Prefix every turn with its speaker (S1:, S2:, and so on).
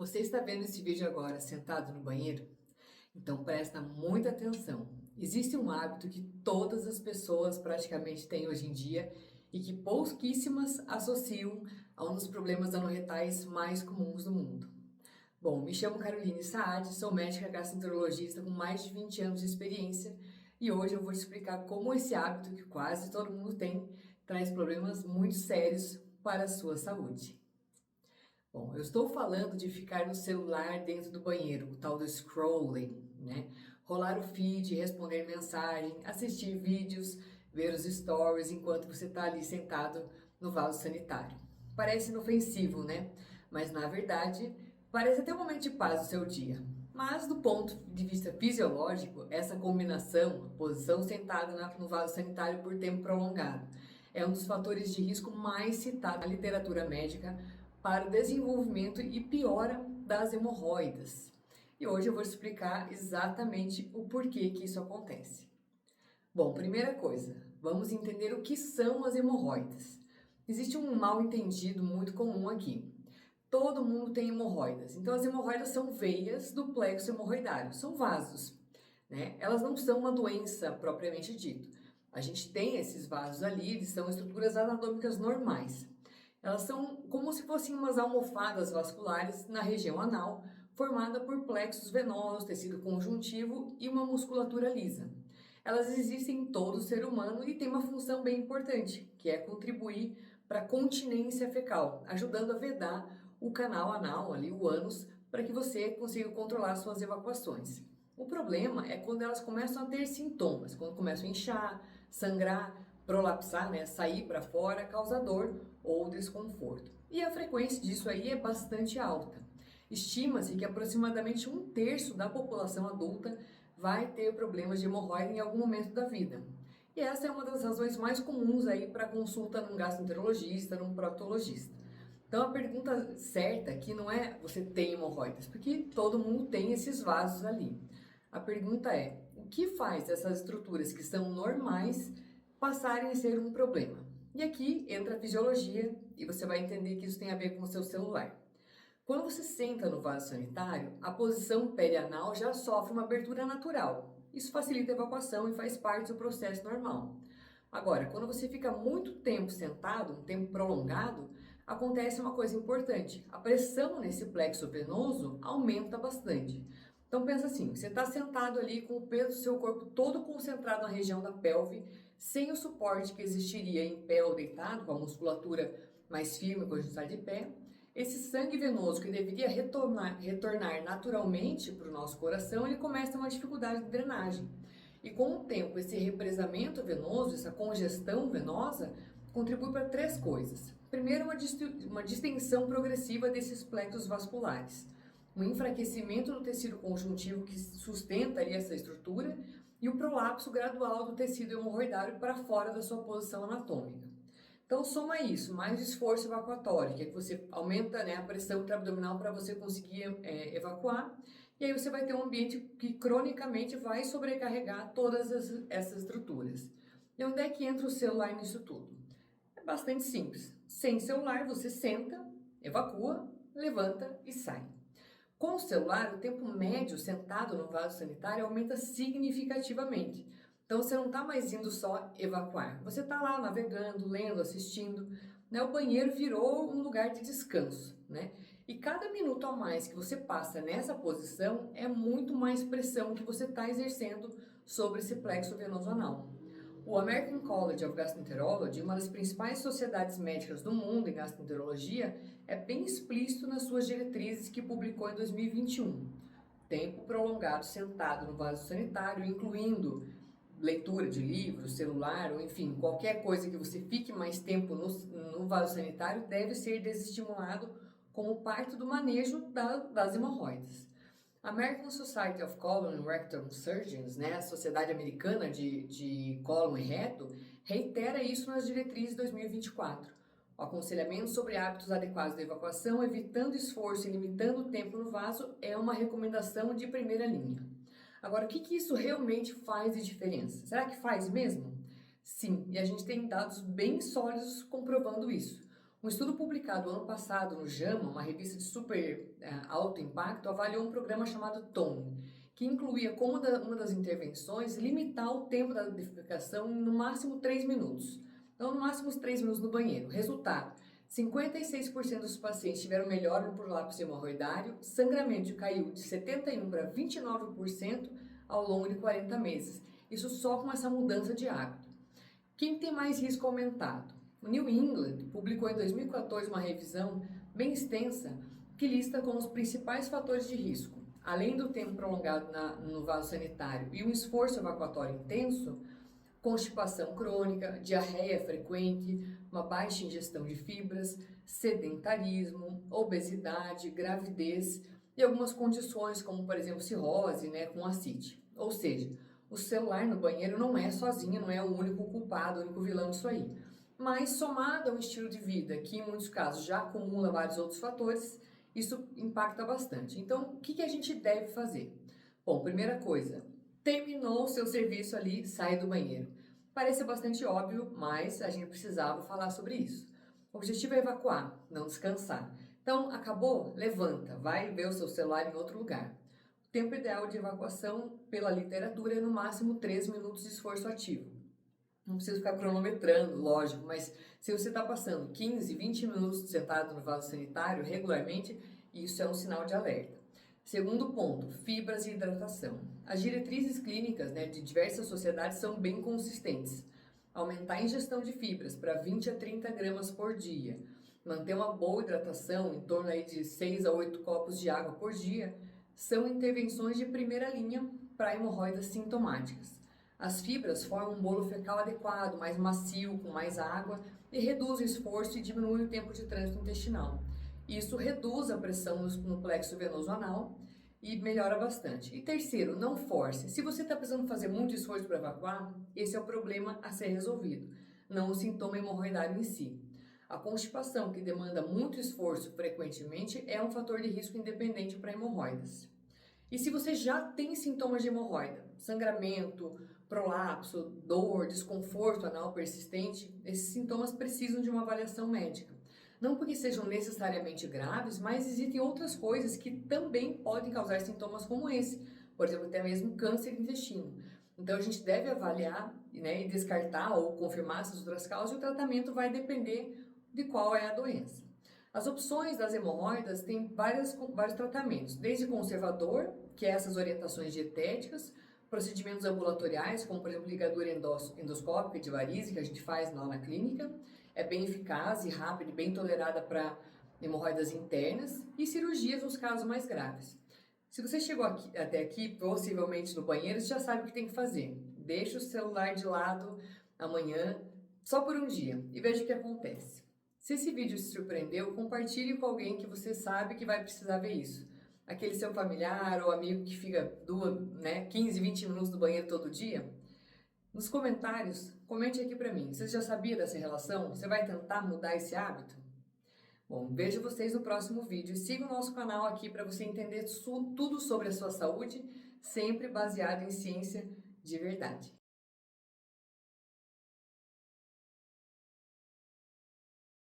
S1: Você está vendo esse vídeo agora sentado no banheiro? Então presta muita atenção. Existe um hábito que todas as pessoas praticamente têm hoje em dia e que pouquíssimas associam a um dos problemas anorretais mais comuns do mundo. Bom, me chamo Caroline Saad, sou médica gastroenterologista com mais de 20 anos de experiência e hoje eu vou te explicar como esse hábito, que quase todo mundo tem, traz problemas muito sérios para a sua saúde. Bom, eu estou falando de ficar no celular dentro do banheiro, o tal do scrolling, né? Rolar o feed, responder mensagem, assistir vídeos, ver os stories enquanto você está ali sentado no vaso sanitário. Parece inofensivo, né? Mas na verdade, parece até um momento de paz no seu dia. Mas do ponto de vista fisiológico, essa combinação, a posição sentada no vaso sanitário por tempo prolongado, é um dos fatores de risco mais citado na literatura médica para o desenvolvimento e piora das hemorroidas. E hoje eu vou explicar exatamente o porquê que isso acontece. Bom, primeira coisa, vamos entender o que são as hemorroidas. Existe um mal entendido muito comum aqui. Todo mundo tem hemorroidas. Então as hemorroidas são veias do plexo hemorroidário, são vasos, né? Elas não são uma doença propriamente dito. A gente tem esses vasos ali, eles são estruturas anatômicas normais. Elas são como se fossem umas almofadas vasculares na região anal, formada por plexos venosos, tecido conjuntivo e uma musculatura lisa. Elas existem em todo ser humano e têm uma função bem importante, que é contribuir para a continência fecal, ajudando a vedar o canal anal, ali, o ânus, para que você consiga controlar suas evacuações. O problema é quando elas começam a ter sintomas, quando começam a inchar, sangrar, prolapsar, né, sair para fora, causa dor ou desconforto. E a frequência disso aí é bastante alta. Estima-se que aproximadamente 1/3 da população adulta vai ter problemas de hemorroida em algum momento da vida. E essa é uma das razões mais comuns aí para consulta num gastroenterologista, num proctologista. Então a pergunta certa aqui não é você tem hemorroidas, porque todo mundo tem esses vasos ali. A pergunta é, o que faz essas estruturas que são normais passarem a ser um problema? E aqui entra a fisiologia e você vai entender que isso tem a ver com o seu celular. Quando você senta no vaso sanitário, a posição perianal já sofre uma abertura natural. Isso facilita a evacuação e faz parte do processo normal. Agora, quando você fica muito tempo sentado, um tempo prolongado, acontece uma coisa importante. A pressão nesse plexo venoso aumenta bastante. Então pensa assim, você está sentado ali com o peso do seu corpo todo concentrado na região da pelve, sem o suporte que existiria em pé ou deitado, com a musculatura mais firme quando a gente está de pé. Esse sangue venoso que deveria retornar naturalmente para o nosso coração, ele começa a ter uma dificuldade de drenagem. E com o tempo, esse represamento venoso, essa congestão venosa, contribui para 3 coisas. Primeiro, uma distensão progressiva desses plexos vasculares, um enfraquecimento do tecido conjuntivo que sustenta ali essa estrutura e o prolapso gradual do tecido hemorroidário para fora da sua posição anatômica. Então soma isso, mais esforço evacuatório, que é que você aumenta, né, a pressão intraabdominal para você conseguir evacuar, e aí você vai ter um ambiente que cronicamente vai sobrecarregar todas essas estruturas. E onde é que entra o celular nisso tudo? É bastante simples. Sem celular, você senta, evacua, levanta e sai. Com o celular, o tempo médio sentado no vaso sanitário aumenta significativamente. Então você não está mais indo só evacuar, você está lá navegando, lendo, assistindo, né? O banheiro virou um lugar de descanso, né? E cada minuto a mais que você passa nessa posição é muito mais pressão que você está exercendo sobre esse plexo venoso anal. O American College of Gastroenterology, uma das principais sociedades médicas do mundo em gastroenterologia, é bem explícito nas suas diretrizes que publicou em 2021. Tempo prolongado sentado no vaso sanitário, incluindo leitura de livros, celular, ou enfim, qualquer coisa que você fique mais tempo no vaso sanitário, deve ser desestimulado como parte do manejo das hemorroidas. A American Society of Colon and Rectal Surgeons, né, a Sociedade Americana de Cólon e Reto, reitera isso nas diretrizes de 2024. O aconselhamento sobre hábitos adequados de evacuação, evitando esforço e limitando o tempo no vaso, é uma recomendação de primeira linha. Agora, o que isso realmente faz de diferença? Será que faz mesmo? Sim, e a gente tem dados bem sólidos comprovando isso. Um estudo publicado ano passado no JAMA, uma revista de super alto impacto, avaliou um programa chamado TONE, que incluía como uma das intervenções limitar o tempo da defecação em no máximo 3 minutos. Então, no máximo 3 minutos no banheiro. Resultado: 56% dos pacientes tiveram melhora no prolapso hemorroidário, sangramento caiu de 71% para 29% ao longo de 40 meses. Isso só com essa mudança de hábito. Quem tem mais risco aumentado? O New England publicou em 2014 uma revisão bem extensa que lista como os principais fatores de risco. Além do tempo prolongado no vaso sanitário e um esforço evacuatório intenso, constipação crônica, diarreia frequente, uma baixa ingestão de fibras, sedentarismo, obesidade, gravidez e algumas condições como, por exemplo, cirrose, com ascite. Ou seja, o celular no banheiro não é sozinho, não é o único culpado, o único vilão disso aí. Mas somado a um estilo de vida que em muitos casos já acumula vários outros fatores, isso impacta bastante. Então, o que a gente deve fazer? Bom, primeira coisa, terminou o seu serviço ali, sai do banheiro. Parece bastante óbvio, mas a gente precisava falar sobre isso. O objetivo é evacuar, não descansar. Então, acabou? Levanta, vai ver o seu celular em outro lugar. O tempo ideal de evacuação, pela literatura, é no máximo 3 minutos de esforço ativo. Não precisa ficar cronometrando, lógico, mas se você está passando 15, 20 minutos sentado no vaso sanitário regularmente, isso é um sinal de alerta. Segundo ponto, fibras e hidratação. As diretrizes clínicas de diversas sociedades são bem consistentes. Aumentar a ingestão de fibras para 20 a 30 gramas por dia, manter uma boa hidratação, em torno aí de 6 a 8 copos de água por dia, são intervenções de primeira linha para hemorroidas sintomáticas. As fibras formam um bolo fecal adequado, mais macio, com mais água, e reduz o esforço e diminui o tempo de trânsito intestinal. Isso reduz a pressão no plexo venoso anal e melhora bastante. E terceiro, não force. Se você está precisando fazer muito esforço para evacuar, esse é o problema a ser resolvido, não o sintoma hemorroidário em si. A constipação, que demanda muito esforço frequentemente, é um fator de risco independente para hemorroidas. E se você já tem sintomas de hemorroida, sangramento, prolapso, dor, desconforto anal persistente, esses sintomas precisam de uma avaliação médica. Não porque sejam necessariamente graves, mas existem outras coisas que também podem causar sintomas como esse, por exemplo, até mesmo câncer de intestino. Então a gente deve avaliar e descartar ou confirmar essas outras causas, e o tratamento vai depender de qual é a doença. As opções das hemorroidas têm vários tratamentos, desde conservador, que é essas orientações dietéticas, procedimentos ambulatoriais, como por exemplo ligadura endoscópica de varize, que a gente faz lá na clínica, é bem eficaz e rápida e bem tolerada para hemorroidas internas, e cirurgias nos casos mais graves. Se você chegou até aqui, possivelmente no banheiro, você já sabe o que tem que fazer. Deixa o celular de lado amanhã, só por um dia, e veja o que acontece. Se esse vídeo te surpreendeu, compartilhe com alguém que você sabe que vai precisar ver isso. Aquele seu familiar ou amigo que fica 15, 20 minutos no banheiro todo dia. Nos comentários, comente aqui pra mim. Você já sabia dessa relação? Você vai tentar mudar esse hábito? Bom, vejo vocês no próximo vídeo e siga o nosso canal aqui para você entender tudo sobre a sua saúde, sempre baseado em ciência de verdade.